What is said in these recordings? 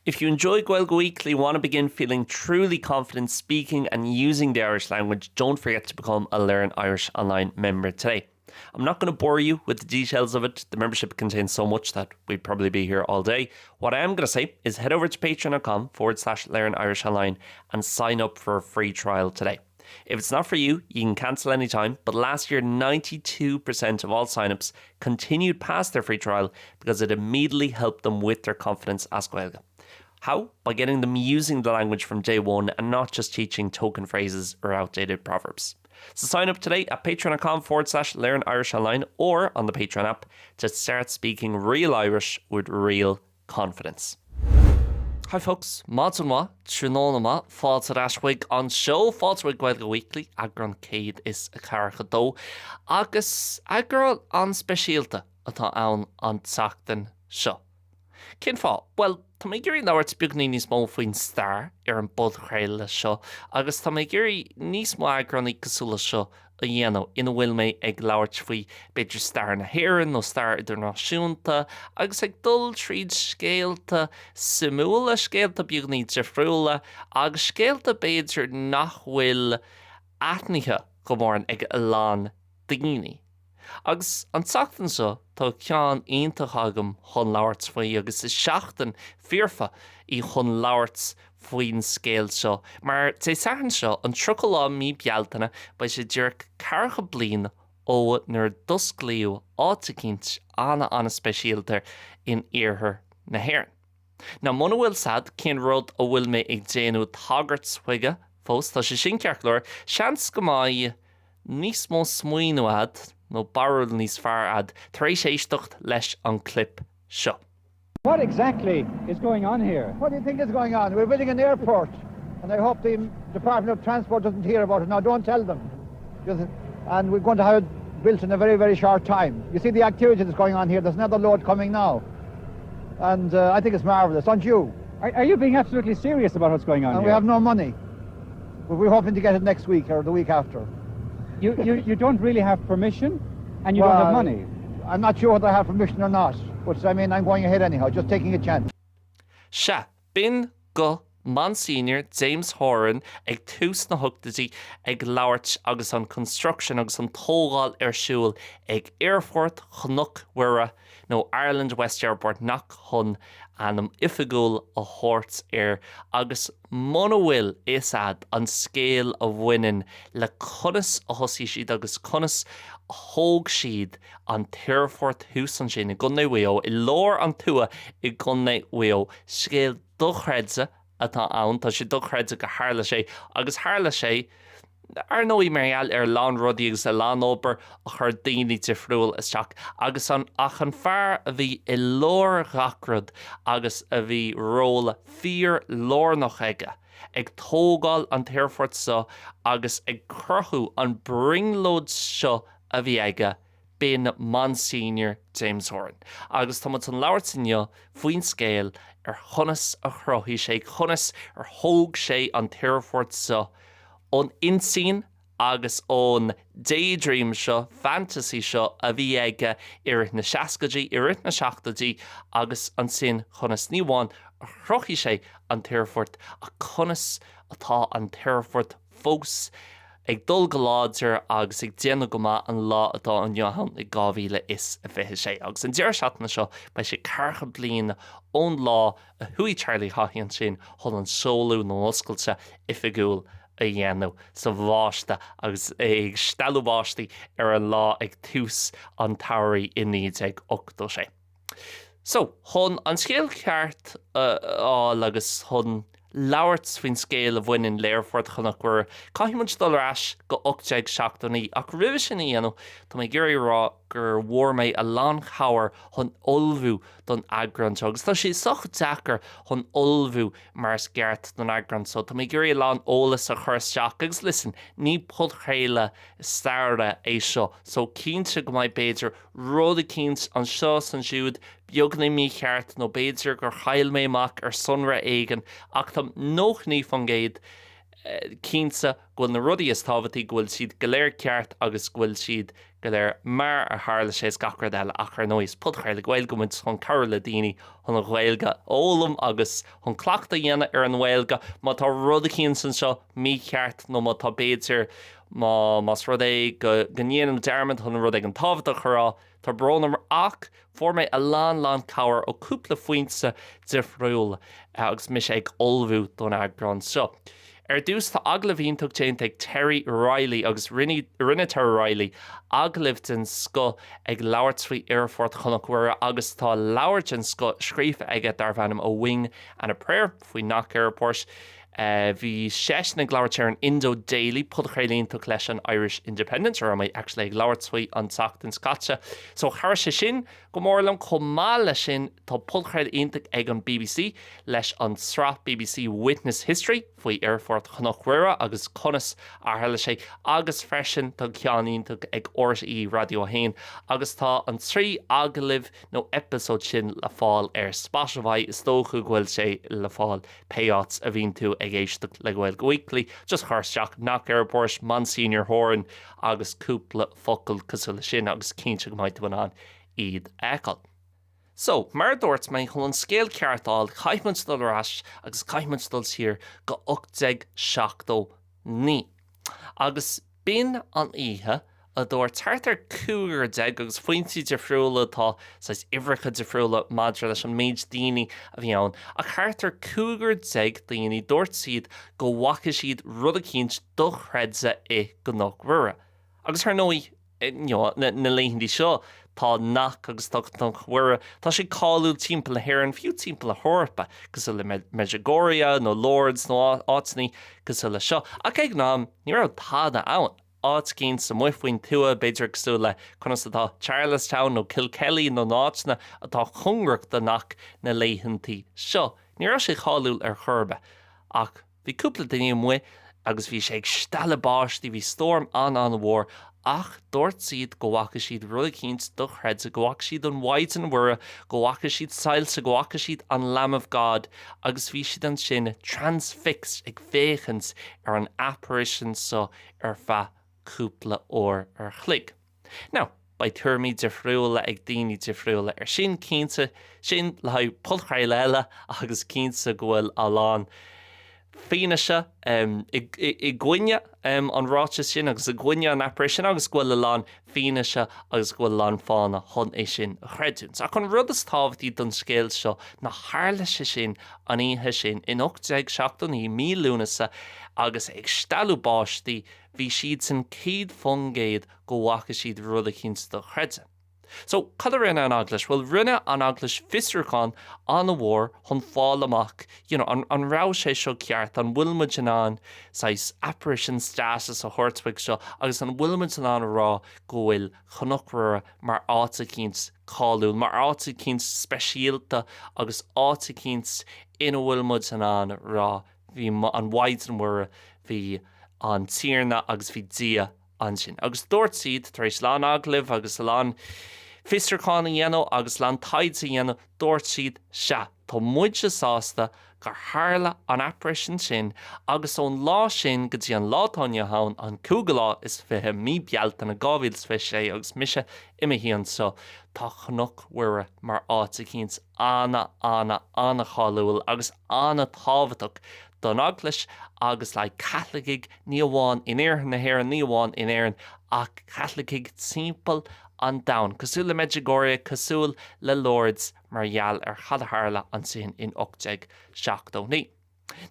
If you enjoy Gaeilge Weekly, want to begin feeling truly confident speaking and using the Irish language, don't forget to become a Learn Irish Online member today. I'm not going to bore you with the details of it. The membership contains so much that we'd probably be here all day. What I am going to say is head over to patreon.com/Learn Irish Online and sign up for a free trial today. If it's not for you, you can cancel anytime, but last year 92% of all signups continued past their free trial because it immediately helped them with their confidence as Gaeilge. How? By getting them using the language from day one and not just teaching token phrases or outdated proverbs. So sign up today at patreon.com/Learn Irish Online or on the Patreon app to start speaking real Irish with real confidence. Hi folks, Mads and Ma, Trinonama, fáilte rashuig an show, fáilte with Gaeilge Weekly, EAGRÁN céad is a carcha dó, agus EAGRÁN an speisialta atá ann an teachtain seo. Cén fá? Well, tá mé gurí náhairt beagnaí níos mó faoin stair an bod chréile seo, agus tá mé gurí níos mó EAGRÁN cosúla seo a dhéanamh ina bhfuil mé ag labhairt faoi beidir stair na hÉireann nó stair idirnáisiúnta, agus ag dul tríd scéalta simúla, scéalta beagnaí difriúla, agus scéalta beidir nach bhfuil aithnithe go mór ag a lán daoine. Agus an teachtain seo tá ceann iontach agam chun labhairt faoi, agus is seachtain fíorfa í chun labhairt faoin scéal seo. Mar té saithan seo an trucailá mí bealtaine ba sé dúirt Ceathracha Bliain ó nuair dosclaíodh áta cinnt anna speisialtar in iarthar na hÉireann. Ná muna bhfuil sad cén rud ó bhfuil mé ag déanú tagart chuige fós tá sé sin ceartlóir seans go maith níos mó smaoinú ad nó barúil níos fearr ad tar éis éisteacht leis an clip seo. What exactly is going on here? What do you think is going on? We're building an airport, and I hope the Department of Transport doesn't hear about it. Now, don't tell them. And we're going to have it built in a very, very short time. You see the activity that's going on here. There's another load coming now. And I think it's marvellous, aren't you? Are you being absolutely serious about what's going on And here? we have no money. But we're hoping to get it next week or the week after. You don't really have permission, and you don't have money. I'm not sure whether I have permission or not. But I mean, I'm going ahead anyhow, just taking a chance. Se bin go Monsignor James Horan ag tús na thugtaí ag labhairt agus an construction agus an tógáil siúl ag Airport Chnoc Mhuire nó Ireland West Airport nach chun anam ifigúil a chóirt agus muna bhfuil is ad an scéal a bhaineann le conas a thosaí siad agus conas a thóg siad an Airport hús an sin i gcónaí bhuío i lór an tua i gcónaí bhuío scéal dochreidse atá ann tá sé dochreidse go hála sé agus hála sé ar nóí marall ar lán rudaí agus a lán obair a chur daoine difriúil isteach agus ach an fearr a bhí i lór gacrad agus a bhí róla fíor lórnach aige ag tógáil an Airport seo agus ag cruthú an bringlóid seo a bhí aige bin Monsignor James Horan. Agus tá an labhairt inniu faoin scéal ar chonas a chruthí sé chonas ar thóg sé an Airport seo ón insín agus ón daydream seo, fantasy seo a bhí aige iireach na seascaidí, iireach na seachtaidí agus an sin chonas níomháin a chruthí sé an Airport a conas atá an Airport fós ag dul go láidir agus ag déanamh go maith an lá atá an Johan i 2026 agus an deir seachna seo ba sé Ceathracha Bliain ón lá a thuí Charlie Haughey sin chun an seolú nó oscailte ifigúil a dhéanamh sa bháiste agus ag stellubháistí ar an lá ag tús an tairí i 1986. So, chun an scéal ceart agus chun labhairt faoin scéal a bhaineann l'Airport Chnoc Mhuire caiimiid dul ais go 87 ach ribh sin dhéanamh tá mé gurí rá gur mhór mé a lán chabhar chun olbhú don EAGRÁN seo agus tá sé soch deachar chun olbhú mar sceart don EAGRÁN so tá mé gurí lán ólas a chur isteach agus listen ní pod chéile staire é seo so cínte go mbeidh beidir rud a cínt an seo san siúd beagna mí cheart nó beidir gur chail mé amach ar sunra éigean ach tá nóch ní fan géad cínsa ghfuil na rudaí is tábhattaí ghfuil siad go léir ceart agus ghfuil siad go léir mar a tharla sé gachar eile ach ar nóis pudchair le Gaeilge muid chun cabhar le daoine chun an Gaeilge ólam agus chun clachta dhéana ar an Gaeilge má tá rud a cínsan seo mí ceart nó má tá béidir más rud é go gníanam dermid chun rud ag an tábhata churá tá brónam ach for mé a lán cabhar ó cúpla faoinsa difriúla agus mis ag olbhú don EAGRÁN seo. Ar dús tá aglah ionach déint ag Terry Riley agus rinne Terry Riley aglah den sco ag labhart faoi Airfort chunachhuire agus tá labhart den sco scríofa aige dar bhanam ó wing and a prayer faoi nach airport. Bhí 6 na glabhart ar an Indo Daily pudchailíonnach leis an Irish Independent ar mé actually ag labhart faoi an teacht in Scáte. So chuir sé sin go mórlam chomá le sin tá pudchailíonnach ag an BBC leis an srá BBC Witness History faoi Airfort chunachhuire agus conas arthaile sé agus freisin tá ceanníonnach ag RTE Radio 1 agus tá an trí aglah nó episód sin le fáil ar Spotify is tócha ghfuil sé le fáil payouts a bhíonn tú ag éisteach le Gaeilge Weekly just chuirteach nach airport Monsignor Horan agus cúpla focail cosúla sin agus cínte go maith an iad eáil. So, mar dúirt mé chun an scéal ceartáil caiithmantstal ras agus caiithmantstal tír go 87 agus bin an ihe a dúir tartar cúgur deag agus foiointí difriúla tá sais Ceathracha difriúla madra leis an méid daoine a bhí ann a chartar cúgur deag daoine dúirt siad go bhacha siad rud a cínt do chreidse go nachhuire. Agus th nóí na léithintí seo tá nach agus chuire tá sé cáú timppla hir an fiú timppla thorpa gus le Medjugorje nó Lords nó áitní gus le seo ach ag ná ní rah táda ann áit cín sa muoin tua beidir gosú le chunas atá Charlestown nó Kilkelly nó náitna atá chungracht nach na léithintí seo ní rah sé cáú ar churbe ach bhí cúpla daoine mu agus bhí sé ag stalabáistí bhí storm an bhór ach dúirt siad go bhacha siad rud a cínt do chreidse go bhacha siad an mhaid an mhuire go bhacha siad sailsa go bhacha siad an Lamb of God agus bhí siad an sin transfixed ag féchans ar an apparition so ar feadh cúpla ór ar chlig. Now, ba tuairmí difriúla ag daoine difriúla ar sin cínte sin le haidh pulchail eile agus cínte go bhfuil alán Fíneise i gcuine an ráte sin agus a gcuine an apparition agus ghuiil lán fíneise agus ghuiil lán fána chun é sin a chreidún. A chun rud is tábhachtí don scéal seo na hála sé sin an ihe sin in 87 mílúnasa agus ag stalúbáistí bhí siad san céad fungéad go bhacha siad rud a cínta do chreidse. So, cad rinne an aglas? Well, rinne an aglas Ceathracha an a bhór chun fáil amach, an rá sé seo ceart, an bhfuilmuid an sais apparition status a thuirtmhaigh seo, agus an bhfuilmuid an rá go bhfuil chunachhuire mar áta cíns cáúil, mar áta cíns speisialta agus áta cíns ina bhfuilmuid an rá bhí an mhaid an mhuire bhí an tíorna agus bhí dia an sin. Agus dúirt siad tar éis lán aglah agus lán Ceathracha a dhéanamh agus lán taid a dhéanamh dúirt siad se tá muid se sásta gur tharla an apparition sin agus ón lá sin go dtí an látáine hán an cúgalá is fithe mí bealta na 2026 agus mise imimehíonn so tá chunachhuire mar áta cíns anna cháúil agus anna tábhaach don aglas agus le Catholic ní amháin in éireann na hhéir ní amháin in éireann ach Catholic timpeall an dain cosúil le Medjugorje cosúil le Lords mar gheall ar chadathárla an sin in 87.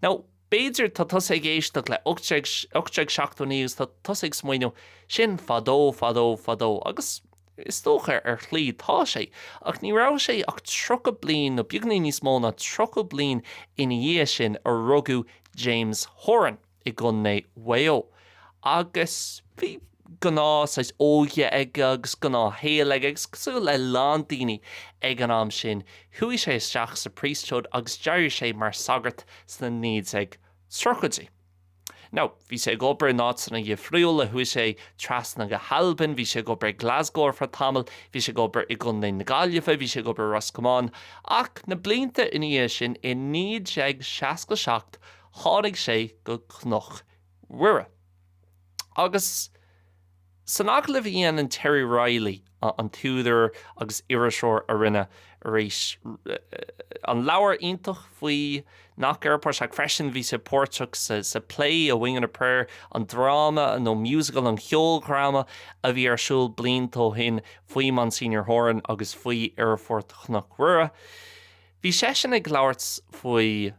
Now, béidir tá tusa ag éisteach le 87 tá tusa ag smaoinú sin fadó agus is tócha ar chlí tá sé ach ní rá sé ach 3 bliain nó beagnaí níos mó na 3 bliain ina dhé sin ar rugadh James Horan i gConnaí Wales agus bhí gná sais óige ag agus gná héal ag agus cosúil le lán daoine ag an am sin thuí sé isteach sa priesthood agus deir sé mar sagart sna níd ag struchadí. Now, bhí sé go bre náitina dhifriúla thuí sé trasna go Halban, bhí sé go bre Glasgow fra tamil, bhí sé go bre i GConnaí na Gailge, bhí sé go bre Roscommán ach na blianta in dhé sin i 1967 tháinig sé go cnoch Wira. Agus san agla bhíon an Terry Riley an túidir agus irisóir a rinne rééis an leabhar iontach faoi nach airport ag freisin bhí sé portach sa play a Wing and a Prayer an drama nó musical an cheolgrama a bhí arsúil blionantó hin faoi Monsignor Horan agus faoi airport nach Wira. Bhí sé sin ag labhairt faoi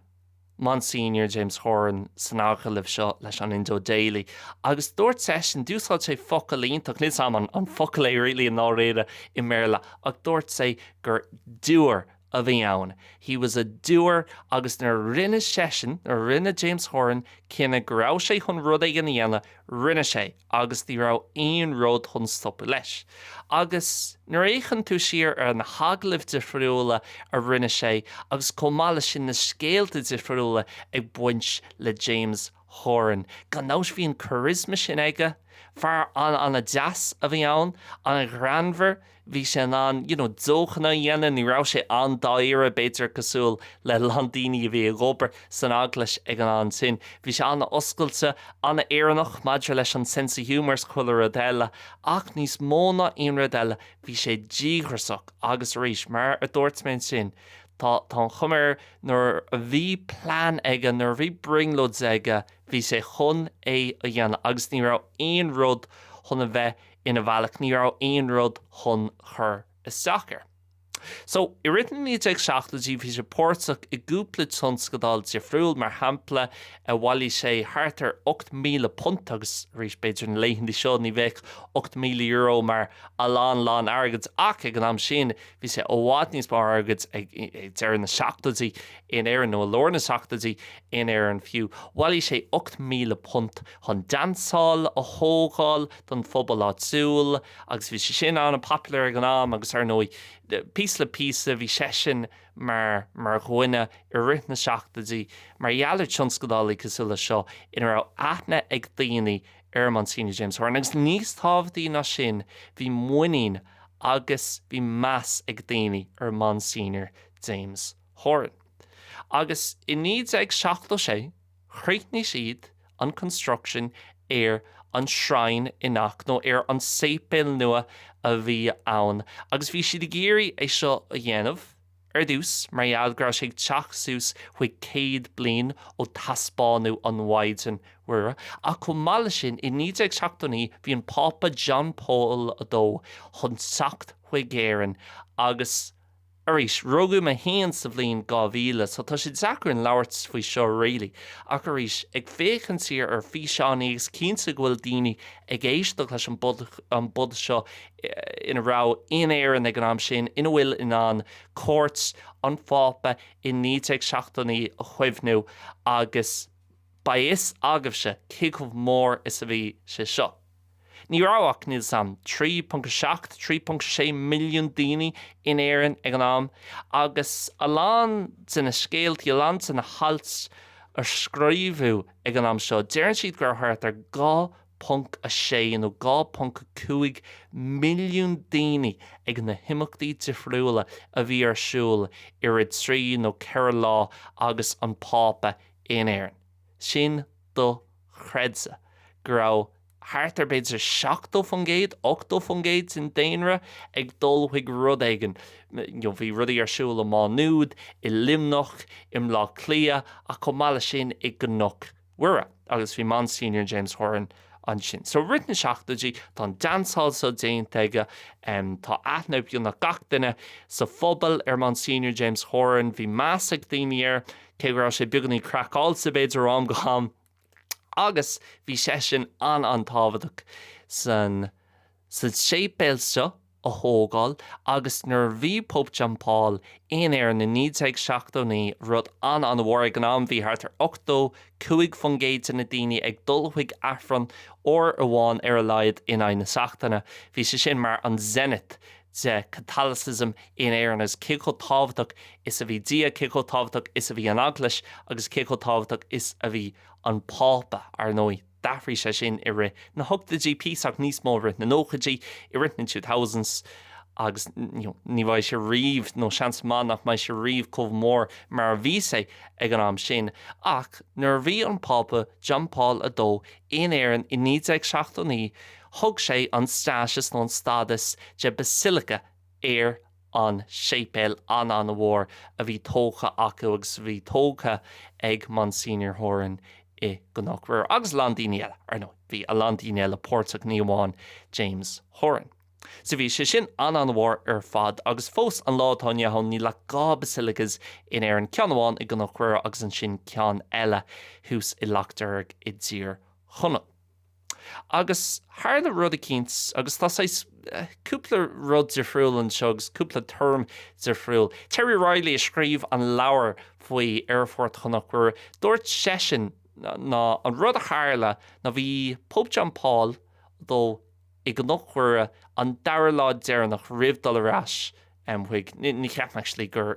Monsignor James Horan san ághalibh seo leis an Indo Daily. Agus dúirt session dúsáil sé focail ionach ní sam an focail é rilí an áréide I méla ach dúirt sé gur dúir a bhí ann. He was a doer agus nar rinne session, nar rinne James Horan cinna go raibh sé chun rud ag an dhéana rinne sé agus tí raibh aon rud chun stoppa leis. Agus nar échan tú siar ar na haglah difriúla a rinne sé agus comála sin na scéalta difriúla ag buint le James Horan. Gan nás bhíon charisma sin aige, far an a deas a bhí ann, an a granver, bhí sé an, dóchanna dhéana ní rá sé an daire beidir cosúil le landíní a bhí a gobar san aglas ag an sin. Bhí sé anna oscailte, anna éireannach maidir leis an sense of humors chuile rodéile, ach níos móna on rodéile bhí sé dígrasach agus rééis mar a dúirt mé sin. Tá chumir nar a bhí plán aige, nar bhí bringlód aige, bhí sé chun é a dhéana agus ní rá aon rud chun a bheith ina bhealach ní rá aon rud chun chur isteachar. So, I written ní ag seachtatí bhí sé pórtach I gúpla tonscadal difriúil mar hampla a bhhailí sé hartar 8,000 punt agus rís beidir na leighindí seo ní bheith 8,000 euro mar a lán agad ach ag an am sin bhí sé ó bhád níos bar agad ag deir na seachtatí in éan nó a lorna seachtatí in éan fiú. Bhhailí sé 8,000 punt chun dansáil a thógáil don phobal áitiúil agus bhí sé sin an popular ag an am agus ar nói pís le písa bhí sé sin mar ghuine I rith na seachtatí mar dheallir tionscadálaí cosúla seo inar á aithne ag daoine ar Monsignor James Horan agus níos tábhtaí na sin bhí muinín agus bhí meas ag daoine ar Monsignor James Horan. Agus I níd ag seachtó sé chríochnaí siad an construction ar an shrine inach nó ar an sépil nua a bhí ann. Agus bhí siad géirí é seo a dhéanamh ar dús mar EAGRÁN sé teach sús chuig 100 bliain ó taspáinú an Waidin Wira. A chun mála sin I níd ag seachtaí bhí an Papa John Paul a dó chun sacht chuig géireann agus Arís, rugú me héan sa bblion 2000, so tá siad zacrann labhairt faoi seo réalaí. Ach arís, ag féchan siar ar fí seán agus cínta bhfuil daoine ag éisteach leis an bud seo ina rá in éan ag an am sin, ina bhfuil in an cóirt an fápa I níd ag seachtaí a chuimhnú agus ba is agah se cicmh mór is a bhí sé seo. Ní ráach níl sam 3.7, 3.6 milliún daoine in éan ag an am, agus a lán sin na scéaltaí, a lán sin na halts ar scríbhú ag an am seo. Déireann siad gur thart ar 2.6 nó 2.5 milliún daoine ag na himachtaí difriúla a bhí arsúil I rid trí nó ceithre lá agus an pápa in éan. Sin do chreidsa go raibh Hartar beidir 7 fungéid, 8 fungéid in déanra ag dul chuig rud aigen. Bhí rudaí arsúil a má núd, I limnach, im lá clia, a comála sin I gnach Wira. Agus bhí Monsignor James Horan an sin. So ritna seachtatí tá dancehall sa déanta aige, tá aithneamh na gach duine sa phobal ar Monsignor James Horan, bhí meas ag daoine ar, cé go raibh sé beagnaí crackáil sa beidir am go ham. Agus bhí sé sin an tábhaach san sépéil seo a thógáil agus nar bhí Pope John Paul in éar na níd ag seachtaí rud an bhhar ag an am bhí thart ar 8 fungéid na daoine ag dul chuig affran ó a bháin ar a laghad in na seachtaine. Bhí sé sin mar an zenith de Catholicism in éan as cicó tábhaach is a bhí dia cicó tábhaach is a bhí an aglas agus cicó tábhaach is a bhí an pápa ar nói. Dafrí sé sin I ri na thugtatí písach níos mó rit na nóchadí I rit na 2000s agus ní bhaid sé riomh nó seans mánach mai sé riomh comh mór mar bhí sé ag an am sin. Ach nuair bhí an pápa John Paul II in éireann in 1969 thug sé an stáisias nó an stadas de Basilica an sépéil an bhór a bhí tócha acu agus bhí tócha ag Monsignor Horan I gnachhuiir agus landíine eile, ar nó bhí a landíine eile Pórtach Níomháin James Horan. So bhí sé sin an bhór ar fad agus fós an látáine hon ní le gá basilicas in éireann ceanháin I gnachhuiir agus an sin cean eile hús I Leachtarg I ddír chunne. Agus thar le rud a cíns agus tá cúpla rud de friúil an segus, cúpla term de friúil. Terry Riley scríb an leabhar faoi airfort gnachhuiir dúirt sesin ná an rud a chála na bhí Pope John Paul dó I gnachhuiir an dair lá déarnach ribhdal arás chuig ní cheapnach gur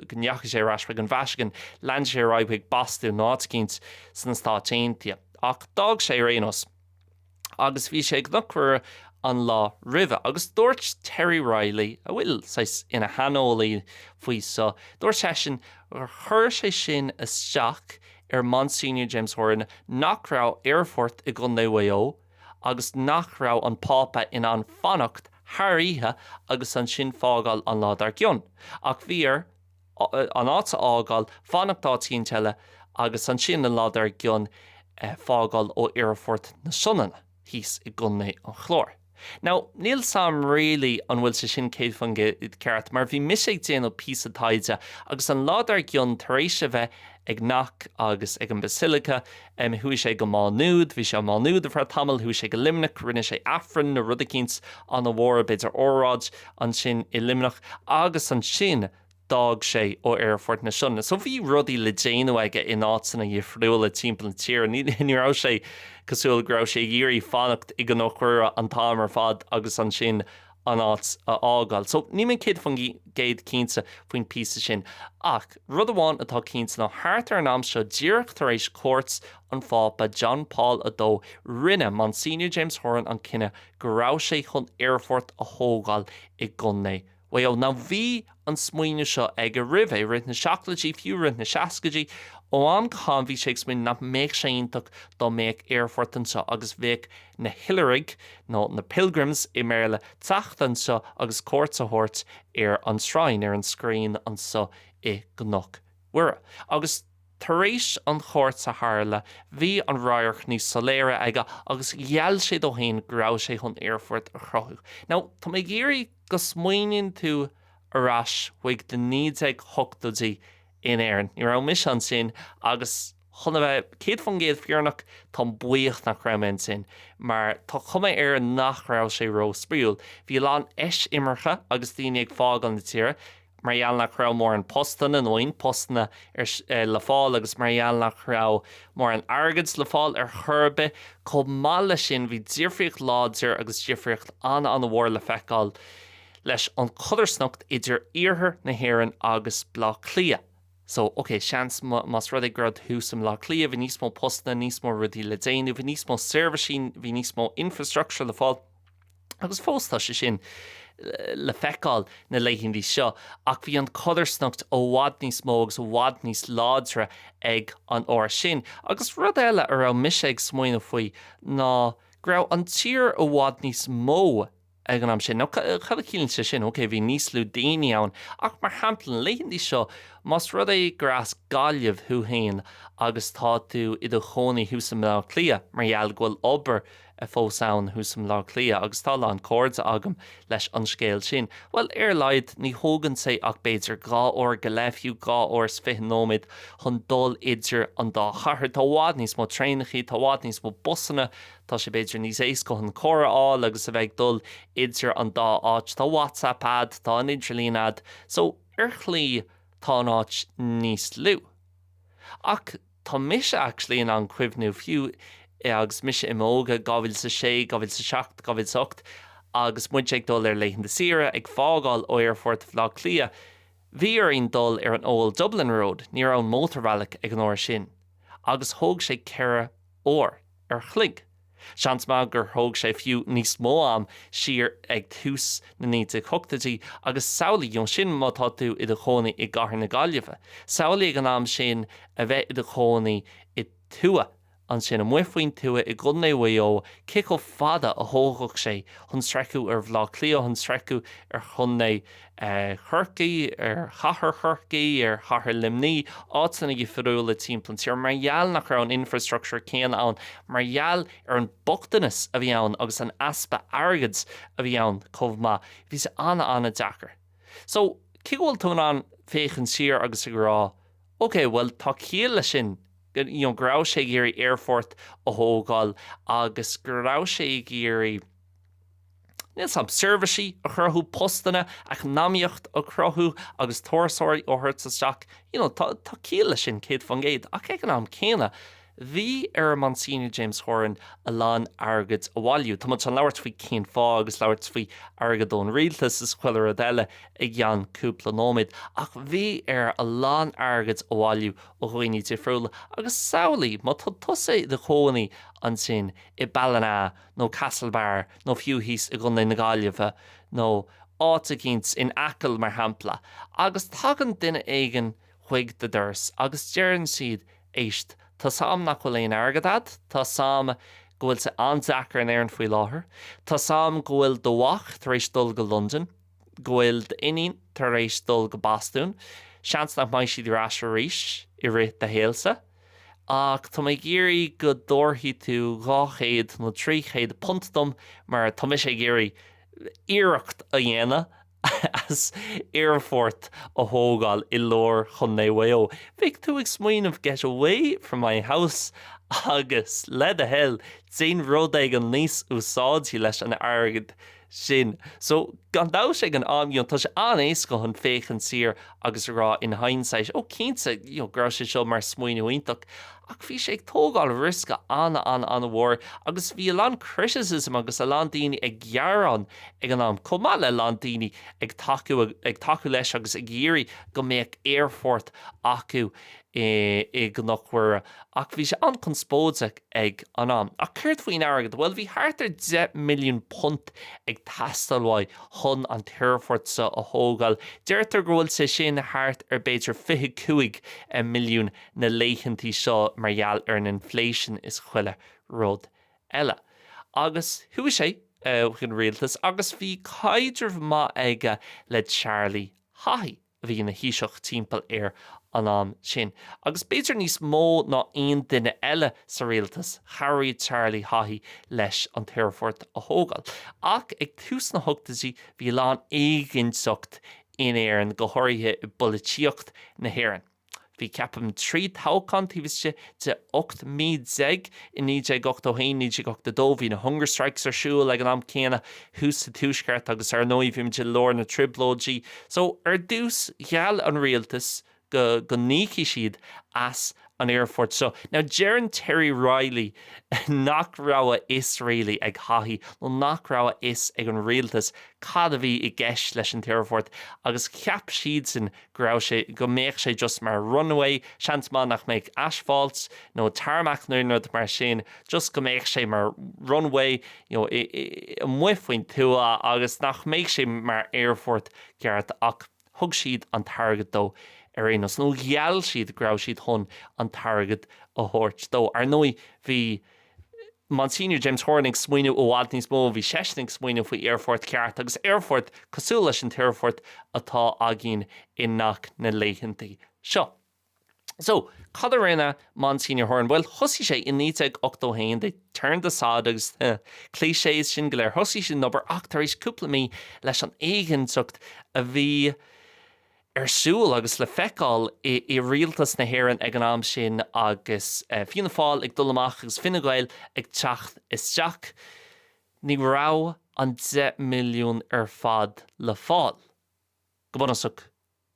gneacha sé arás chuig an bhaiscin land sé raibh chuig bastú nácínt san státéntia. Ach dag sé réanos. Agus bhí sé gnachhuiir an lá ribhe. Agus dúirt Terry Riley a bhfuil ina hanolaí faoi sa. Dúirt sé sin gur chuir sé sin isteach Monsignor James Horan nach rá airfort I Gunnaí agus nach rá an pápa in an fannacht tharaithe agus an sin fágáil an ládar gion. Ach bhíar an áta ágáil fannachtá tíonteile agus an sin an ládar gion fágáil ó airfort na Sunnanna hís I Gunnaí an chlór. Now, níl sam really an bhfuil sé sin céad fan ceart, mar bhí misigh déanú píos a taide agus an ládar gion tar éis bheith ag nach agus ag an Basilica, hui sé go mánúd, bhí sé mánúd a bhar tamil, hui sé go limnach, rinne sé affran na rudicíns an a bhór beidir óráid an sin I limnach, agus an sin dag sé ó airfort na Sunnanna. So bhí rudaí le déanú aige in átainna I friúil a timpeall tír, ní rá sé cosúil grá sé dhíirí fannacht I gnachhuiir an táimar fad agus an sin an áit a ágáil. So ní minn céad fan géad cínsa faoin písa sin. Ach, rud amháin atá cínsa ná thart ar an am seo díreach tar éis cuairt an fápa John Paul II rinne Monsignor James Horan an cinenne go rá sé chun airfort a thógáil I Gunnaí. Well, ná bhí an smuoine seo ag a ribh rith na seachlaidí fiú rith na seascaidí ó an chun bhí sé smuoine na méid séintach dá méid airfortan seo agus bhéh na Hillarig nó na Pilgrims I méile teachtan seo agus cuairt a thuirt ar an sráin ar an scrín an seo I gnachhuiire. Agus tar éis an chóirt sa hála, bhí an ráirch níos soléire aige agus gheall sé do haon grá sé chun airfort a chrothú. Now, tá mé géirí go smaoininn tú arás chuig de 1980 in éireann. Ní rá mis an sin agus chuna bheith céad fan géad fiornach tá buíocht nach raibh sin, mar tá chuma ar nach rá sé ró spríúil. Bhí lán eis imircha agus daoine ag fágáil na tíre, mar dheall nach rá mór an postan an óin postanna le fáil agus mar dheall nach rá mór an airgid le fáil ar churbe có mála sin bhí díofriocht láidir agus díofriocht an bhór le feiceáil leis an chudarsnocht idir iarthar na hÉireann agus Blá Clia. So, okay, seans mas rud ag grad húsam Blá Clia, bhí níos mó postna, níos mó rudí le déanú, bhí níos mó servicing, bhí níos mó infrastructure le fáil. Agus fóstá sé sin le feiceáil na leighindí seo, ach bhí an chudarsnocht ó bhhad níos mó agus ó bhhad níos láidre ag an áir sin. Agus rud eile ar an mis ag smaoine faoi ná grá an tír ó bhhad níos mó ag an am sin. Ná cad cílann sé sin, okay, bhí níos lú daoine ann, ach mar hamplan leighindí seo, mas rud é grás Gaeilge thuhéin agus tá tú I do chonaí húsam Blá Clia, mar gheall ghfuil obair a fósán húsam Blá Clia agus tá an córda agam leis an scéal sin. Well, ar leid ní thógann sé ach beidir gá óir go leithfiú gá óir fihnóid chun dul idir an dá chathair tá bhád níos mó tréinachaí, tá bhád níos mó busanna, tá sé beidir níos éasco an córaáil agus a bheith dul idir an dá áit, tá WhatsApp ad, tá an Idirlín ad, so ar chlí tá áit níos lú. Ach tá mise actually in an cuimhnú fiú agus mise imóga gabhfuil sa 6, gabhfuil sa 7, gabhfuil sa 8 agus muid ag dul ar leighinn de sire ag fágáil ó airfort Blá Clia. Bhí ar on dul ar an Old Dublin Road ní an mótarbhealach ag an áir sin agus thóg sé ceithre ór ar chlig. Seans má gur thóg sé fiú níos mó am siar ag tús na níte chugtatí agus saolaí yon sin mátá tú i do chónaí i gcathair na Gaillimhe. Saolaí ag an am sin a bheith i do chónaí i tua an sin a muofaoin tua i gcónaí waio cic ó fada a thógach sé chun streicú ar bhlá clío chun streicú ar chunnaí churcaí ar chathair churcaí ar chathair limní átainna i fiúla timpplain tíar margheall nach ar an infrastructure céan ann margheall ar an bochtanas a bhí ann agus an aspa airgid a bhí ann chomh má bhí sa anna dachar. So cic bhfuil tú an féchan siar agus a grá OK, well tá céile sin grá sé géirí airfort a thógáil agus grá sé géirí Níl sam serviceí a chruthú postanna ach námíocht a chruthú agus tuairseoirí ó thuirt isteach. Tá céile sin céad fan géad ach ag an am céine. Bhí ar Monsignor James Horan a lán airgid a bhailiú. Tá an labhairt faoi cén fá agus labhairt faoi airgid ón rialtas is chuilear a deile ag gceann cúpla nóid ach bhí ar a lán airgid a bhailiú ó chuoine difriúla agus saolaí má tá tusa de chónaí an sin i Ballina nó Castlebar nó fiúhíos i gcónaí na Gaillimhe nó áta gint in Achill mar hampla agus tagan duine éigen chuig de durs agus dearann siad éist Tá sam nach bhfuil éon airgad tá sam go bhfuil sa anzachar an éireann faoi láthair, tá sam go bhfuil do bhacht tar éis dul go London, go bhfuil inín tar éis dul go Bastún, seans nach maiid siad ar as arís i rith de héalsa, ach tá mé géirí go dúirthaí tú 200 nó 300 puntdom mar tá mé sé géirí iireacht a dhéana as airfort a thógáil i lór chun waio. Bhíh tú ag smaoinemh get away from my house agus le a hell déan rud ag an níos úsáidí leis an airgid sin. So gan dá sé an amíon tá sé anéis go chun féchan sir agus rá in hindsight ó cínta gra sé seo mar smaoinúintach ach bhí sé ag tógáil risca anna bhór agus bhí an criticism agus a lan daoine ag ghearán ag an am comá le lan daoine ag taú leis agus ag géirí go méid airfort acu i go nachhuire ach bhí sé an conspóideach ag an am. Ach chuirt faoin airgid bhfuil bhí thart ar 10 milliún punt ag tastalmhaid chun an airfort sa a thógáil. Deirtar go bhfuil sé sin thart ar beidir 25 milliún na léithintí seo margheall ar an inflation is chuile rud eile. Agus thuaigh sé chun rialtas agus bhí caidirh má aige le Charlie Haughey a bhí na híiseach timpeall ar an am sin. Agus beidir níos mó ná aon duine eile sa rialtas Harry Charlie Haughey leis an airfort a thógáil. Ach ag tús na thugtaí bhí lán éigeansocht in éireann go háirithe i bolaíocht na hÉireann. Bhí ceapam 3 tácant híbhiste de 8 míad zeg in 1981, 1982 hí na hunger strikes ar siúil ag an am céine hús sa túisceart agus ar nóí bhím de lór na triblóidí. So ar dús gheall an rialtas go níci siad as an airfort. So now Jaron Terry Riley nach rawa is really ag Haughey no nach rawa is ag an rialtas cad a bhí i gceist leis an airfort agus ceap siad sin grá sé go méich sé just mar runaway seans má nach méid asphalt no tarmac nuair mar sin just go méich sé mar runway i muofaoin tua agus nach méich sé mar airfort geart ach thug siad an target dó ar éanas nó gheall siad grá siad chun an target a thuirt dó. Ar nói bhí Monsignor James Horan ag smaoinú ó bhád níos mó bhí 16 smaoinú faoi airfort ceart agus airfort cosú leis an airfort atá agén in nach na léithintí seo. So, cad a rinne Monsignor Horan, well, thosaigh sé in 1981, they turned aside agus clichés sin go leir, thosaigh sin nobar ach tar éis cúpla mí leis an éigeansocht a bhí súil agus le feicáil i rialtas na hÉireann ag an am sin agus fianna fáil ag dul amach agus Fine Gael ag teacht isteach ní rá an 10 milliún ar fad le fáil. Go bunasach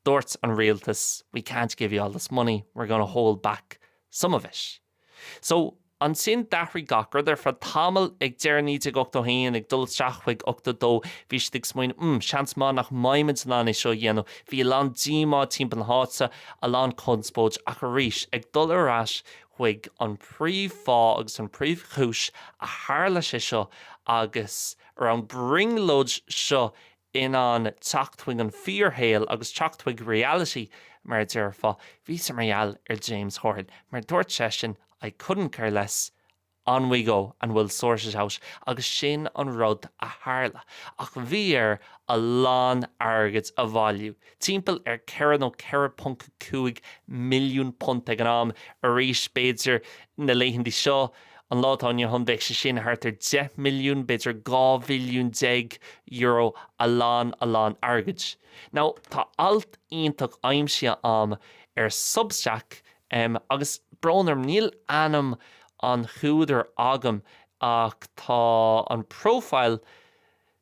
dúirt an rialtas, we can't give you all this money, we're going to hold back some of it. So an sin dahrí gachar ar fa tamil ag dearní ag 81 ag dul seachhuig 82 bhí ag smaoin seans má nach maimid lán is seo dhéanú bhí lán díá timp an hása a lán conspóid ach a ríis ag dul arás chuig an príomh-fá agus an príomh-chúis a tharla sé seo agus ar an bringlóid seo in an teachthuig an fíorhéal agus teachthuig reality mar deir fá bhí sa marall ar James Horan mar dúirt sé sin I couldn't care less. On we go and we'll sort it out agus sin an rud a tharla ach bhí a lán airgid a bhailiú timpeall ceithre nó 4.5 milliún punt ag an am a rís beidir na léithintí seo an látáine chun bheith sé sin thart 10 milliún beidir 2 bhilliún €10 a lán airgid. Now tá alt ionntach aimsí am Substack agus brónarm níl anam an chúidir agam ach tá an profile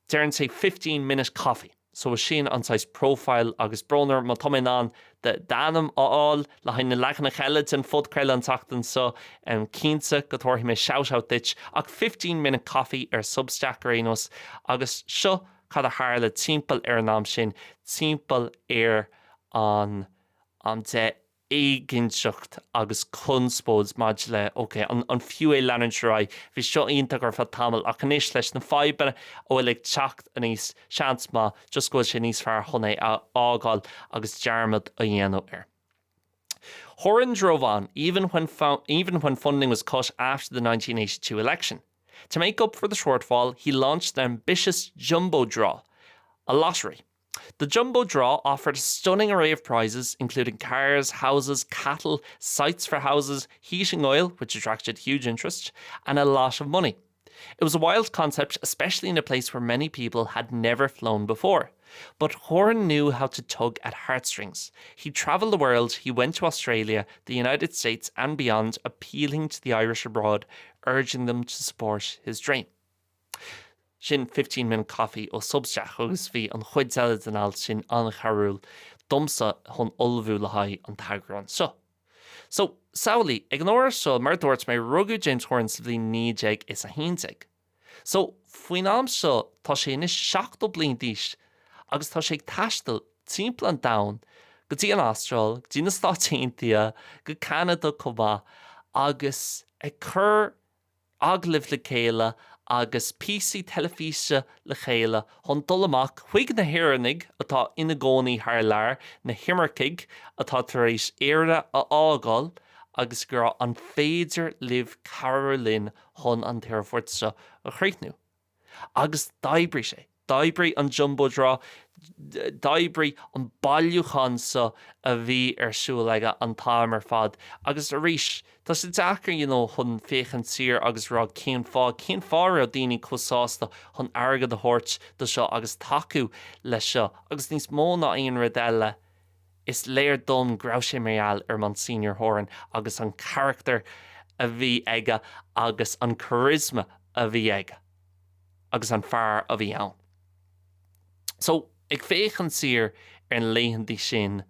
dearann sé 15-minute coffee. So sin anáis profile agus brónar má tomin an de danam áil le hain na lechanna cheile an fudcréile an tachtan so cínsa go tuairtí mé shout-out dit ach 15-minute coffee Substack rénos agus seo cad a tharla timpeall ar nám sin timpeall ar an de éiginseicht agus chunspóid maid le an fiú é leanann seráid bhí seo ionntach ar fa tamil ach aníos leis na fáibre ó ag teacht a níos seans má just go sé níos fear chun é ágáil agus dearmad a dhéanamh ar. Horan drove on even when funding was cut after the 1982 election. To make up for the shortfall, he launched the ambitious Jumbo Draw, a lottery. The Jumbo Draw offered a stunning array of prizes, including cars, houses, cattle, sites for houses, heating oil, which attracted huge interest, and a lot of money. It was a wild concept, especially in a place where many people had never flown before. But Horan knew how to tug at heartstrings. He travelled the world, he went to Australia, the United States and beyond, appealing to the Irish abroad, urging them to support his dream. Sin 15-minute coffee ó Substack agus bhí an chuid zeile den alt sin an charúil domsa chun olbhú le haid an teagrán so. So, saolaí, ag an óir seo mar dúirt mé rugú James Horan sa bhí 9 is a 11. So, faoin am seo tá sé inis 7 bliain d'aois agus tá sé ag taistil timpeall an domhan go dtí an Astráil, go dtí na Stáit Aontaithe, go Canada chomh agus ag chur aglah le chéile agus PC telefíse le chéile chun dul amach chuig na hÉireannig atá ina gcónaí thar lear na himarcaig atá tar éis éire a ágáil agus gur an féidir libh Caroline chun an tíorfortsa a chréithnú. Agus daibrí sé. Daibrí an Jumbo Draw, daibrí an bailúchansa a bhí siúil aige an táim fad. Agus a rís, tá sé dachar chun féchan tír agus rá cén fá a daoine chusásta chun airgad a thuirt do seo agus taú le seo. Agus níos mó ná aon rud eile is léir dom grabh sé marall ar Monsignor Horan agus an character a bhí aige agus an charisma a bhí aige agus an fear a bhí ann. So, ag féchan tír ar an léithintí sin,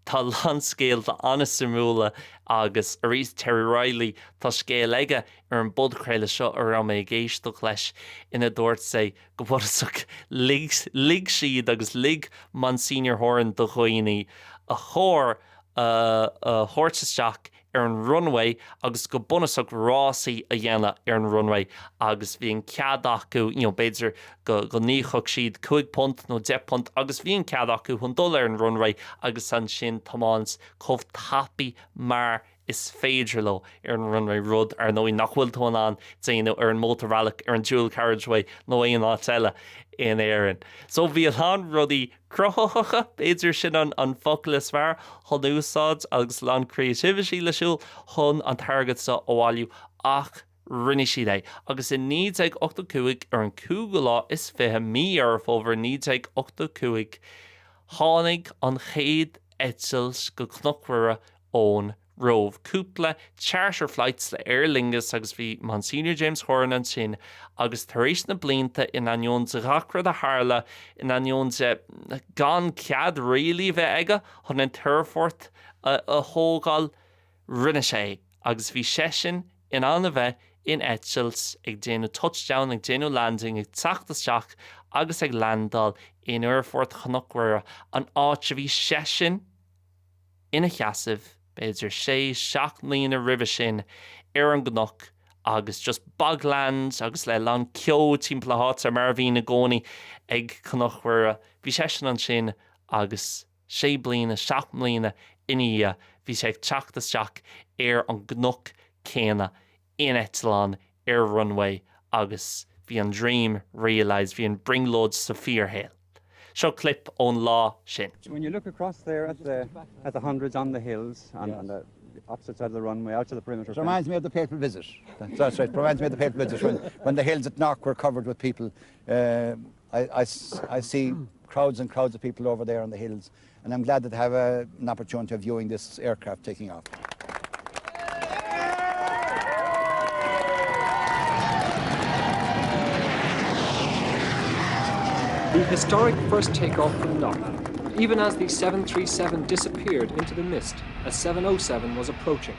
tá landscéal tá anna simúla agus a rís Terry Riley tá scéal aige ar an budcréile seo ar am mé géisteach leis ina dúirt sé go bhfuasach lig siad agus lig Monsignor Horan do chuoine a chóir thuirteteach ar an runway agus go bunasach rásaí a dhéanamh ar an runway agus bhí an cead acu beidir go níochach siad 5 punt nó 10 punt agus bhí an cead acu chun dul ar an runway agus an sin tamáns chomh tapaí mar is féidir lo ar an runway rud ar nó nachhfuil tú an déanú ar an motorrálach ar an dual carriageway nó aon áit eile in éireann. So bhí an rudí crochacha beidir sin an focail is fearr chun úsáid agus lean creativity le siúil chun an target sa óháiliú ach rinne siad é. Agus in 985 ar an cúga is fithe mí ar fómhar 985 tháinig an chéad eitilt go cnochmhara ón Rove cúpla charter flights le Aer Lingus agus bhí Monsignor James Horan an sin agus tar éis na blianta in anion Ceathracha de Harla in anion gan cead réalaí bheith aige chun an tuirfort a thógáil rinne sé agus bhí sesin in anna bheith in eitilt ag déanú touchdown ag déanú landing ag teachtasteach agus ag landal in uirfort chnochmhara an áit a bhí sesin ina cheasamh beidir 6 mbliana roimhe sin ar an gnach agus just bogland agus le lan cio timppla háit ar mar bhí na gcónaí ag cnachhuire bhí sé an sin agus 6 bliana 7 mbliana ina bhí sé ag teachtasteach ar an gnach céine in Etalán ar runway agus bhí an dream realised bhí an bringloads sa fearhéil. Seo clip ón lá sin. When you look across there at the hundreds on the hills on the opposite side of the runway out to the perimeter. It reminds me of the papal visit. That's right. It reminds me of the papal visit when the hills at Knock were covered with people. I see crowds and crowds of people over there on the hills, and I'm glad that they have an opportunity of viewing this aircraft taking off. The historic first takeoff from Knock, even as the 737 disappeared into the mist as 707 was approaching.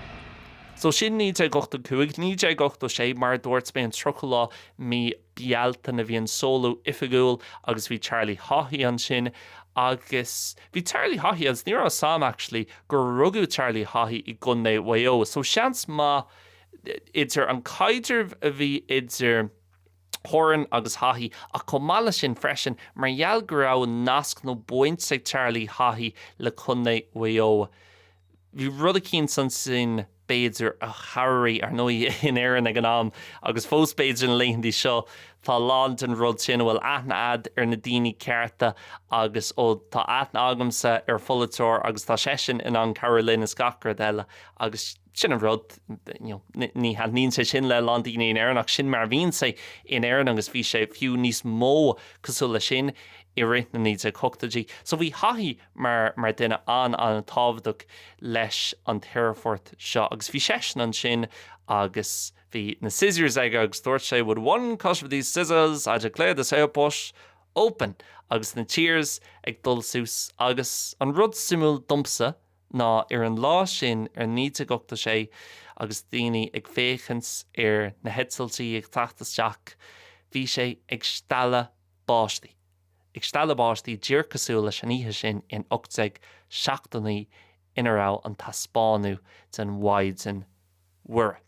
So sin ní ag 8 ní ag 8 mar dúirt be an trocha lá mí bealta na bhíon solo ifigúil agus bhí Charlie Haughey an sin agus bhí Charlie Haughey as níor sam actually gur rugú Charlie Haughey I gunna wayo. So seans má idir an caidir a bhí idir Horan agus Haughey a comala sin freisin mar gheall go raibh nasc nó buint sa Charlie Haughey le chunna wayo. Bhí rud a cín san sin beidir a charaí ar nó in éan ag an am agus fós beidir an leithndí seo tá lánt an rud sin bhfuil aithna ad ar na daoine cearta agus ó tá aithna agamsa ar folatóir agus tá sé sin in an Carolina Scacar deile agus sin an rud ní had níon sé sin le landíine in éan ach sin mar bhíonn sé in éan agus bhí sé fiú níos mó cosú le sin I réit na níd a coctadí. So bhí Haughey mar duine an tábhdach leis an Terrafort seo agus bhí sé an sin agus bhí na scissors ag agus dúirt sé would one cut of these scissors I declare this airport open agus na cheers ag dul sús agus an rud simúl dumpsa ná ar an lá sin ar níd a gocta sé agus daoine ag féchans ar na headsaltaí ag tachtasteach bhí sé ag stella báistí. Ag stella báistí díorcasúla an ihe sin in 87 inará an taspáú den Waidsen were.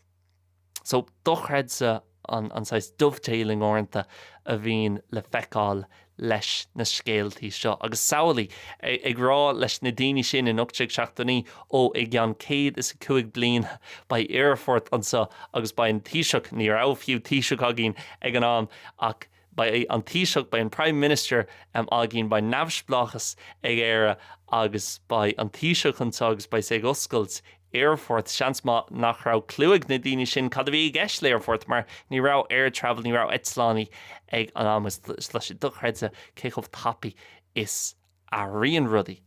So dochreidsa an sais dovetailing orintanta a bhín le feicáil leis na scéaltaí seo. Agus saolaí ag rá leis na daoine sin in 87 ó ag an 105 bliain ba Airfort ansa agus ba an Taoiseach ní rá fiú Taoiseach agin ag an am ach by an Taoiseach by an Prime Minister agin by navsblachas ag éire agus by an Taoiseach an agus by sé oscailt Airfort seans má nach rá clúig na daoine sin cad bhí gceist le Airfort mar ní rá air travel ní rá Etalánnaí ag an amas leis dochreidsa céchomh tapi is a rion rudaí.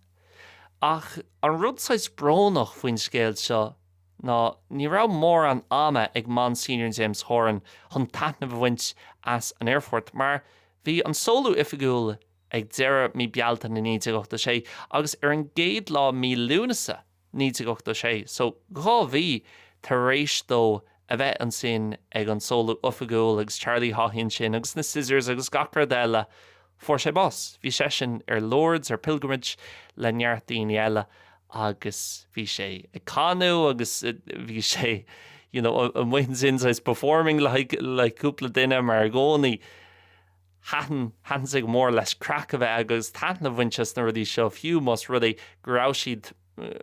Ach an rudsáis brónach faoin scéal seo ná ní rá mór an ama ag Monsignor James Horan chun taithna bhaint as an Airfort mar bhí an solo ifigúil ag deire mí bealta na 1986 agus ar an géad lá mí lúnasa 1986. So gá bhí tar rééis dó a bheith an sin ag an solo ifigúil agus Charlie Haughey sin agus na scissors agus gachar deile for sé bos. Bhí sé sin ar Lords ar pilgrimage le neart daoine eile agus bhí sé ag canú agus bhí sé an bhain sin is performing le cúpla duine mar gcónaí hatan sig mór leis crack a bheith agus tana bhaintes na rudí seo fiú más rudaí grá siad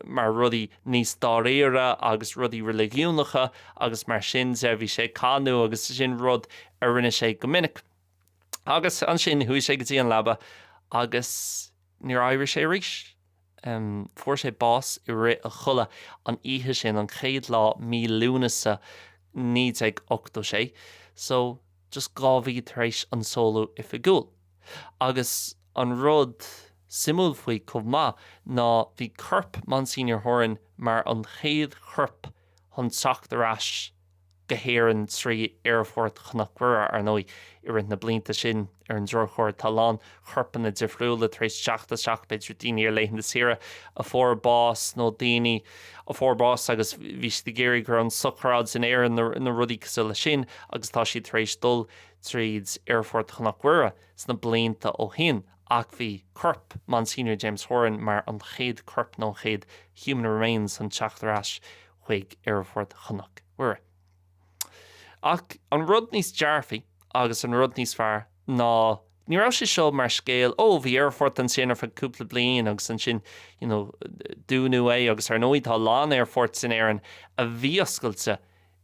mar rudí níos dáréire agus rudí religiúnacha agus mar sin bhí sé canú agus sin rud a rinne sé go minic. Agus an sin thuí sé go dtí an labba agus ní áirir sé ríis. For sé bás I ré a chulla an ihe sin an chéad lá mí lúnasa 1986. So just gáhí taréis an solo ifigúil. Agus an rud simúl faoi chomh maith ná bhí corp Monsignor Horan mar an chéad corp chun Ceathracha Bliain trí Airfort chunachhuire ar nói I rint na blianta sin ar an drochóir talán chorpan na difriúla tar éis 77 beidir daoine ar leitheann na sira a fórbás nó daoine a fórbás agus bhí de géirí gur an suchrád in éir na rudí cosúla sin agus tá siad tar éis dul tríd Airfort chunachhuire sna blianta ó hin ach bhí corp Monsignor James Horan mar an chéad corp nó chéad human remains an Ceathracha chuig Airfort chunach uair. Ach an rud níos dearfaí agus an rud níos fearr ná ní raibh sé seo mar scéal bhí Airfort an sin ar fa cúpla bliain agus an sin dúnú é agus ar nóid tá lán Airfort sin éireann a bhí oscailte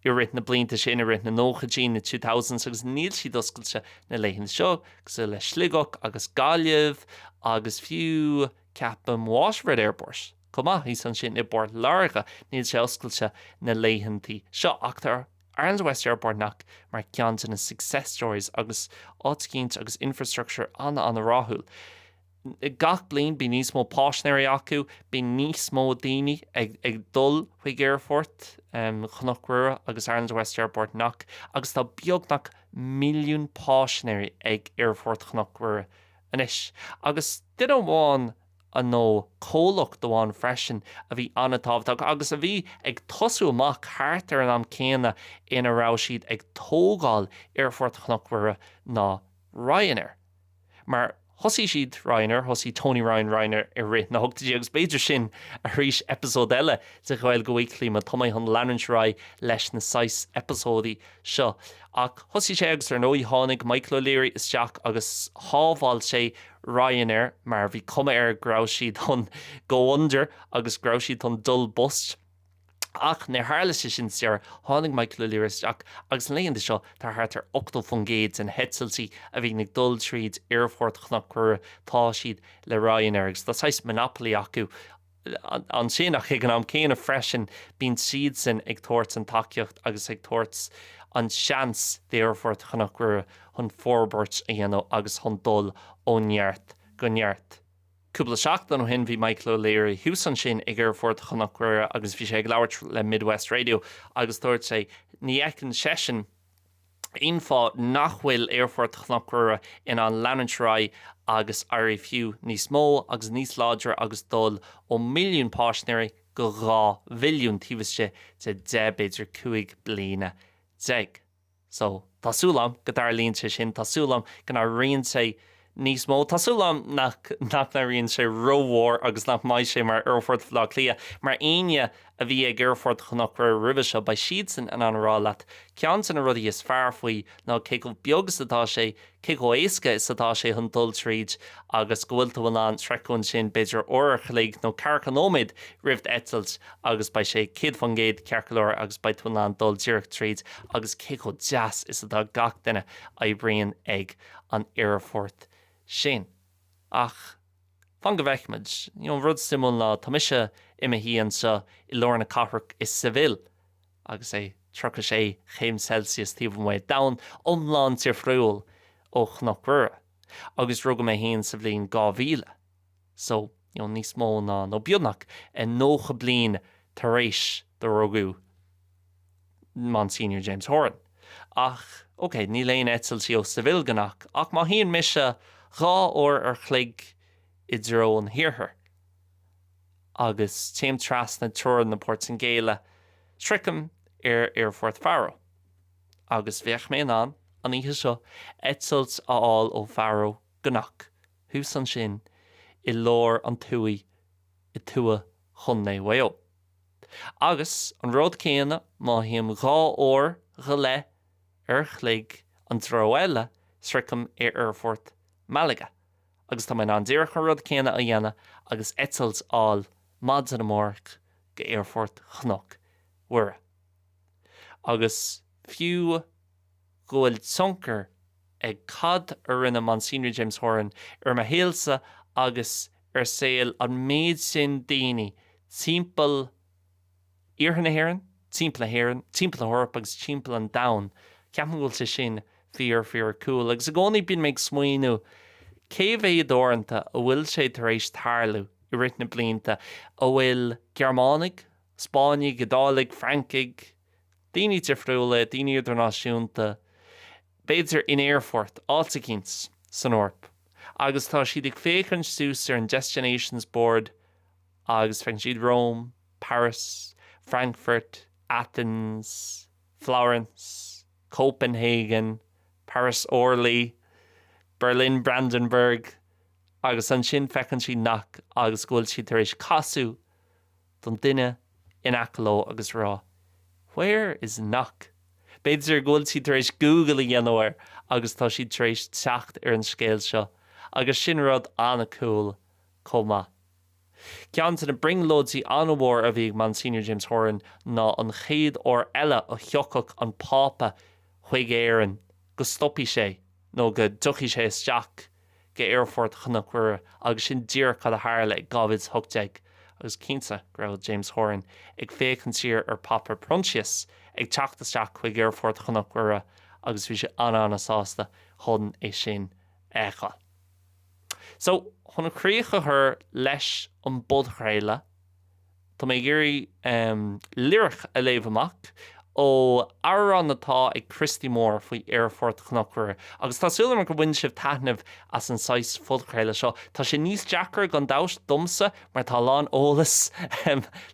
I written na blianta sin a written na nóchadí na 2000s agus níl siad oscailte na leitheann seo agus le Sligoch agus Gaeilge agus fiú ceapam Washford Airport. Comá hí san sin I bord láracha níl sé oscailte na leitheantaí seo ach tar Ireland's West Airport nach mar ceann na success stories agus áitcínt agus infrastructure an ráthúil. Gach bliain bí níos mó páisnéirí acu, bí níos mó daoine ag dul chuig Airfort chunachhuire agus Ireland's West Airport nach agus tá beagnach milliún páisnéirí ag Airfort chunachhuire inis. Agus did amháin an nó cólach do bháin freisin a bhí anatábhtach agus a bhí ag tosú amach cheart ar an am céine ina rá siad ag tógáil Airfort chunachhuire ná Ryanair. Mar hosí siad Ryanair, hosí Tony Ryanair ar réit na thugtaí agus beidir sin a rís episód eile sa Gaeilge Weekly má tomaid chun leanann leis na 6 episódaí seo. Ach hosí sé agus ar nóí tháinig Michael O'Leary isteach agus hábháil sé Ryanair mar bhí cuma ar grabh siad chun go under agus grabh siad chun dul bust. Ach na hála sé sin sear tháinig Michael O'Leary isteach agus léon seo tar thart ar 8 fungéid an hetsaltaí a bhí nig dul tríd Airfort chunachhuire tá siad le Ryanair agus tá sais monopoly acu an sin ach ag an am céanna freisin bín siad sin ag tuairt an taceocht agus ag tuairt an seans d'Airfort chunachhuire chun forbairt a dhéanamh agus chun dul ó neart go neart. Cúpla seachtain ó hin bhí Michael O'Leary hús an sin ag Airfort chunachhuire agus bhí sé ag labhairt le Midwest Radio agus tuairt sé ní eicin sesin Infá nachhfuil Airfort chunachhuire in an leanann agus airí fiú níos mó agus níos láidir agus dul ó milliún páisnéirí go 2 bhilliún tíbhaiste de 10 beidir 5 bliana deag. So tásúlam go dar líonn sé sin tásúlam gan ar rion sé níos mó tásúlam nach na rion sé róhór agus nach maiid sé mar Airfort Flá Clia mar aine a bhí ag Airfort chunachhuire roimhe seo ba siad san an rá leat ceann san a rudí is fearr faoi ná cé go beagas atá sé cé go éasca is atá sé chun dul tríd agus go bhfuil tú an treún sin beidir orchaigh nó carcanóid ribh etals agus ba sé céad fangéad cearcalóir agus ba tú an dul díreach tríd agus cé go jazz is atá gach duine a bhríonn ag an Airfort sin. Ach fan go bheicmid, rud simú ná tá mise imime híon sa I lorna cathrach is Seville agus é trocha sé chéim Celsius tíomhhaid dain omláin tíor friúil ó chunachhuire agus rugam mé híon sa bblion 2000. So níos mó ná nó beagnach an nócha bliain tar éis do rugú Monsignor James Horan. Ach, ní léon etsaltí ó Seville ganach ach má híon mise 2 uair ar chloig I dtreo an hiarthar. Agus téim tras na túir na Port San Gaeilge tricum ar Airfort Faro. Agus bheith mé an ihe seo etsalt áil ó Faro ganach. Hús an sin I lór an túi I tua chun é waio. Agus an rud céanna má híam 2 uair go le ar chloig an dtreo eile tricum ar Airfort Malaga. Agus tá an díreach an rud céanna a dhéanana agus etsalt áil mad an amórach go Airfort chunachhuire. Agus fiú gohfuil tionchar ag cad ar rinne Monsignor James Horan ar ma héalsa agus ar saoil an méid sin daoine timpeall Iarthanna Héireann, timpeall Héireann, timpeall Eorp agus timpeall an Domhan. Ceapan bhfuil sé sin fíor cool. Agus a gcónaí bíonn méid smaoinú cé bheith dóireanta a bhfuil sé tar éis tarlú I rith na blianta a bhfuil Gearmánig, Spáinnig, Gedálig, Francig, daoine tifriúla, daoine idirnáisiúnta, beidir in Airfort, áilta cinns san Eorp. Agus tá siad ag féchann sús ar an Destinations Board agus feicn siad Rome, Paris, Frankfurt, Athens, Florence, Copenhagen, Paris Orly, Berlin Brandenburg, agus an sin fecinn si nach agus ghfuil si tar éis casú don duine in Acaló agus rá. Where is nach? Beidir ghfuil si tar éis Google I dhéanamhar agus tá si tar éis teacht ar an scéal seo agus sin rud anna cool comma. Ceann na bringlódsaí anmhór a bhí Monsignor James Horan ná an chéad ó eile a thiocach an pápa chuig éireann go stoppi sé nó go duchi sé isteach go airfort chuna cuire agus sin dír cad a hála ag gabhid thugteig agus cínta grabh James Horan ag fécinn siar ar Papa Prontius ag teachtasteach chuig airfort chuna cuire agus bhí sé anna sásta chun é sin écha. So, chun críocha thur leis an bod chréile, tá mé géirí lirich a léomh amach ó arán atá ag Christy Moore faoi airfort chnochhuire. Agus tásúla mar go bhain sibh taitneamh as an 6 fudchréile seo. Tá sé níos deachar gan dabhas dumsa mar tá lán ólas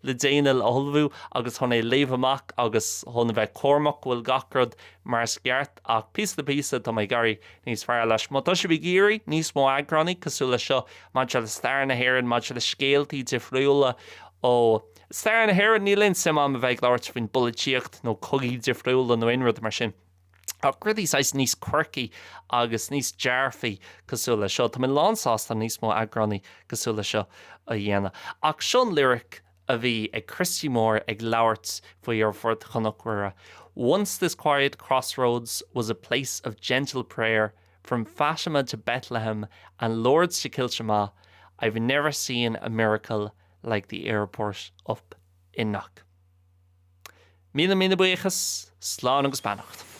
le déanal olbhú agus chun é léomh amach agus chun bheith cormach bhfuil gacrad mar sceart ach pís le písa tá mé gairí níos fearr leis. Má tá sé bhí géirí níos mó eagraní cosúla seo man se le stair na hhéireann man se le scéaltaí difriúla ó stair na hhéireann nílinn sim am a bheith láirt faoin bullatíocht nó cogaí difriúla nó inrad mar sin. Ach rudí sais níos quirky agus níos dearfaí cosúla seo. Tá mé lánsásta níos mó eagraní cosúla seo a dhéana. Ach sean lyric a bhí ag Christy Moore ag labhairt faoi airfort chnochhuire. Once this quiet crossroads was a place of gentle prayer from Fatima to Bethlehem and Lourdes to Kilshama, I've never seen a miracle like the airport up in Knock. Míle buíochas, slán agus beannacht.